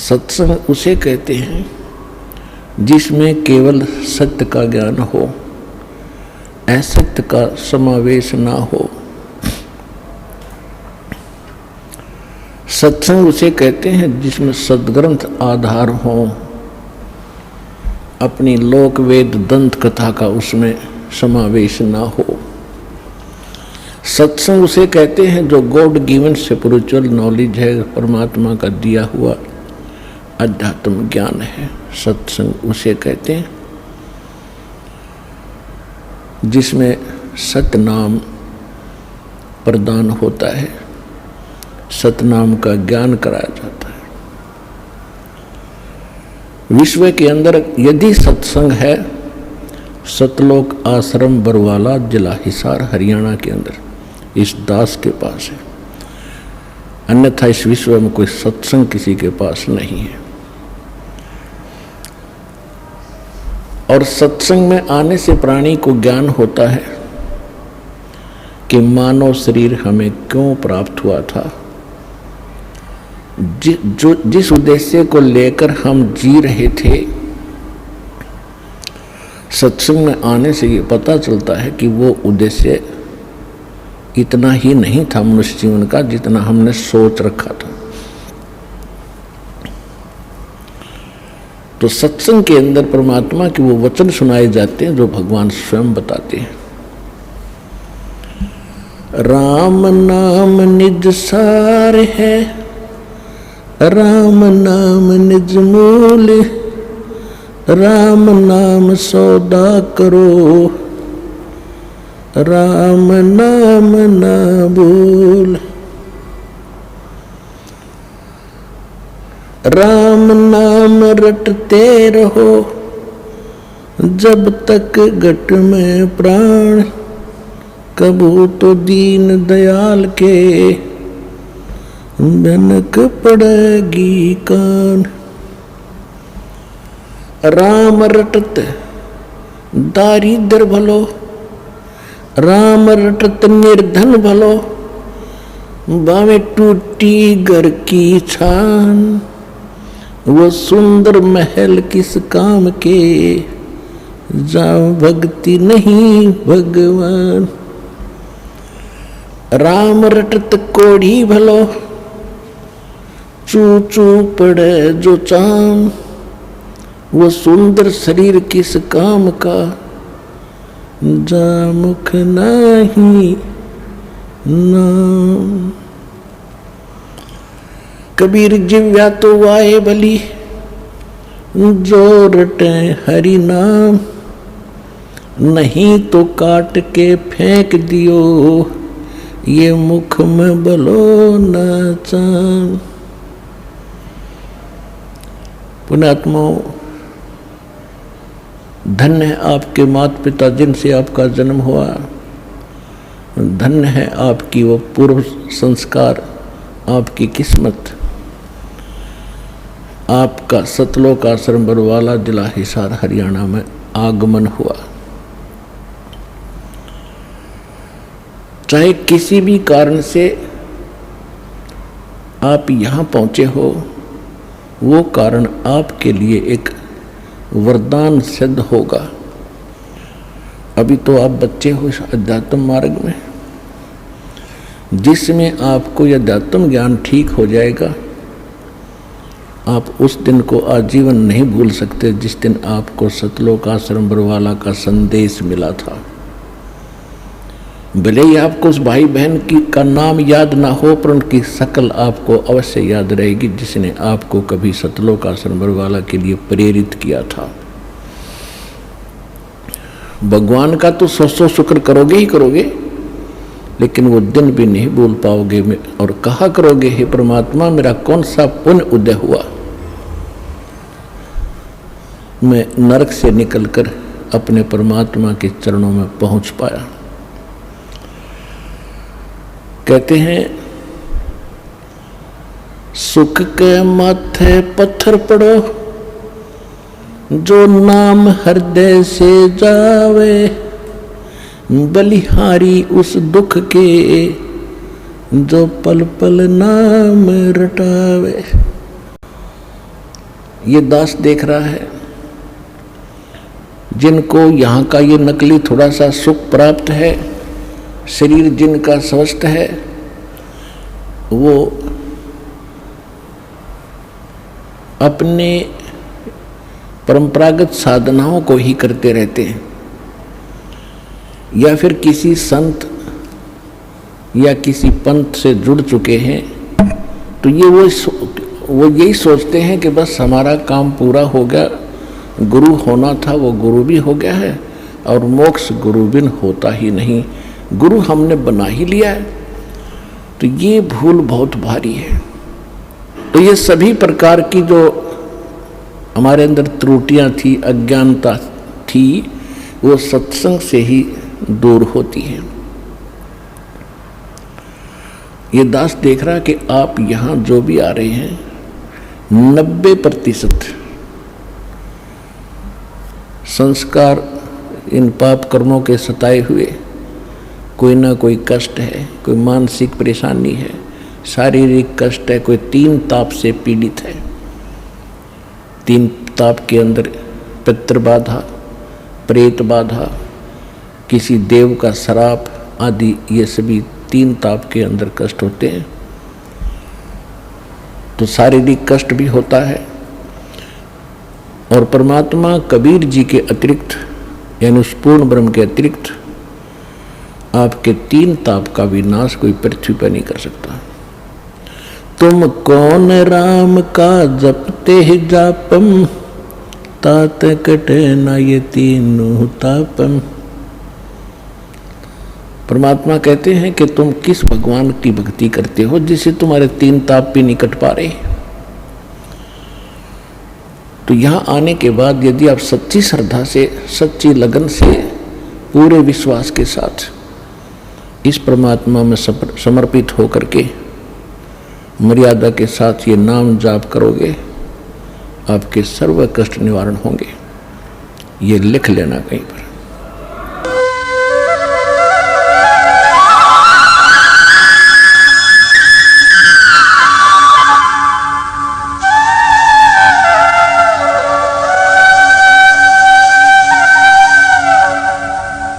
सत्संग उसे कहते हैं जिसमें केवल सत्य का ज्ञान हो, असत्य का समावेश ना हो। सत्संग उसे कहते हैं जिसमें सद्ग्रंथ आधार हो, अपनी लोक वेद दंत कथा का उसमें समावेश ना हो। सत्संग उसे कहते हैं जो गॉड गिवन स्पिरिचुअल नॉलेज है, परमात्मा का दिया हुआ अध्यात्म ज्ञान है। सत्संग उसे कहते हैं जिसमें सतनाम प्रदान होता है, सतनाम का ज्ञान कराया जाता है। विश्व के अंदर यदि सत्संग है, सतलोक आश्रम बरवाला जिला हिसार हरियाणा के अंदर इस दास के पास है, अन्यथा इस विश्व में कोई सत्संग किसी के पास नहीं है। और सत्संग में आने से प्राणी को ज्ञान होता है कि मानव शरीर हमें क्यों प्राप्त हुआ था, जिस उद्देश्य को लेकर हम जी रहे थे। सत्संग में आने से ये पता चलता है कि वो उद्देश्य इतना ही नहीं था मनुष्य जीवन का जितना हमने सोच रखा था। तो सत्संग के अंदर परमात्मा के वो वचन सुनाए जाते हैं जो भगवान स्वयं बताते हैं। राम नाम निज सार है, राम नाम निज मूल, राम नाम सौदा करो, राम नाम ना भूल। राम नाम रटते रहो जब तक घट में प्राण, कबू तो दीन दयाल के भनक पड़ेगी कान। राम रटत दारिद्र भलो, राम रटत निर्धन भलो, बावे टूटी घर की छान, वो सुंदर महल किस काम के, जाओ भक्ति नहीं भगवान। राम रटत कोढ़ी भलो, चू चू पड़े जो चाम, वो सुंदर शरीर किस काम का, जा मुख नहीं नाम। कबीर जिव्या तो वाहे बली, जो रटे हरि नाम, नहीं तो काट के फेंक दियो, ये मुख में बलो न चाम। पुण्यात्माओं, धन्य है आपके माता पिता जिनसे आपका जन्म हुआ, धन्य है आपकी वो पूर्व संस्कार, आपकी किस्मत। आपका सतलोक आश्रम बरवाला जिला हिसार हरियाणा में आगमन हुआ। चाहे किसी भी कारण से आप यहाँ पहुँचे हो, वो कारण आपके लिए एक वरदान सिद्ध होगा। अभी तो आप बच्चे हो इस अध्यात्म मार्ग में, जिसमें आपको यह अध्यात्म ज्ञान ठीक हो जाएगा। आप उस दिन को आजीवन नहीं भूल सकते जिस दिन आपको सतलोक आश्रम बरवाला का संदेश मिला था। भले ही आपको उस भाई बहन का नाम याद ना हो, पर उनकी शक्ल आपको अवश्य याद रहेगी जिसने आपको कभी सतलोक आश्रम बरवाला के लिए प्रेरित किया था। भगवान का तो सौ शुक्र करोगे ही करोगे, लेकिन वो दिन भी नहीं भूल पाओगे और कहा करोगे, हे परमात्मा मेरा कौन सा पुण्य उदय हुआ, मैं नरक से निकलकर अपने परमात्मा के चरणों में पहुंच पाया। कहते हैं सुख के माथे पत्थर पड़ो, जो नाम हृदय से जावे, बलिहारी उस दुख के, जो पल पल नाम रटावे। ये दास देख रहा है जिनको यहाँ का ये नकली थोड़ा सा सुख प्राप्त है, शरीर जिनका स्वस्थ है, वो अपने परंपरागत साधनाओं को ही करते रहते हैं, या फिर किसी संत या किसी पंथ से जुड़ चुके हैं, तो ये वो यही सोचते हैं कि बस हमारा काम पूरा हो गया, गुरु होना था वो गुरु भी हो गया है, और मोक्ष गुरु बिन होता ही नहीं, गुरु हमने बना ही लिया है। तो ये भूल बहुत भारी है। तो ये सभी प्रकार की जो हमारे अंदर त्रुटियां थी, अज्ञानता थी, वो सत्संग से ही दूर होती है। ये दास देख रहा कि आप यहाँ जो भी आ रहे हैं 90% संस्कार इन पाप कर्मों के सताए हुए, कोई ना कोई कष्ट है, कोई मानसिक परेशानी है, शारीरिक कष्ट है, कोई 3 ताप से पीड़ित है। 3 ताप के अंदर पितृ बाधा, प्रेत बाधा, किसी देव का श्राप आदि, ये सभी 3 ताप के अंदर कष्ट होते हैं। तो शारीरिक कष्ट भी होता है, और परमात्मा कबीर जी के अतिरिक्त यानी उस पूर्ण ब्रह्म के अतिरिक्त आपके 3 ताप का विनाश कोई पृथ्वी पर नहीं कर सकता। तुम कौन राम का जपते ही जापम, तात कटे न ये 3 तापम। परमात्मा कहते हैं कि तुम किस भगवान की भक्ति करते हो जिससे तुम्हारे 3 ताप भी नहीं कट पा रहे। तो यहाँ आने के बाद यदि आप सच्ची श्रद्धा से, सच्ची लगन से, पूरे विश्वास के साथ इस परमात्मा में समर्पित होकर के मर्यादा के साथ ये नाम जाप करोगे, आपके सर्व कष्ट निवारण होंगे। ये लिख लेना कहीं पर।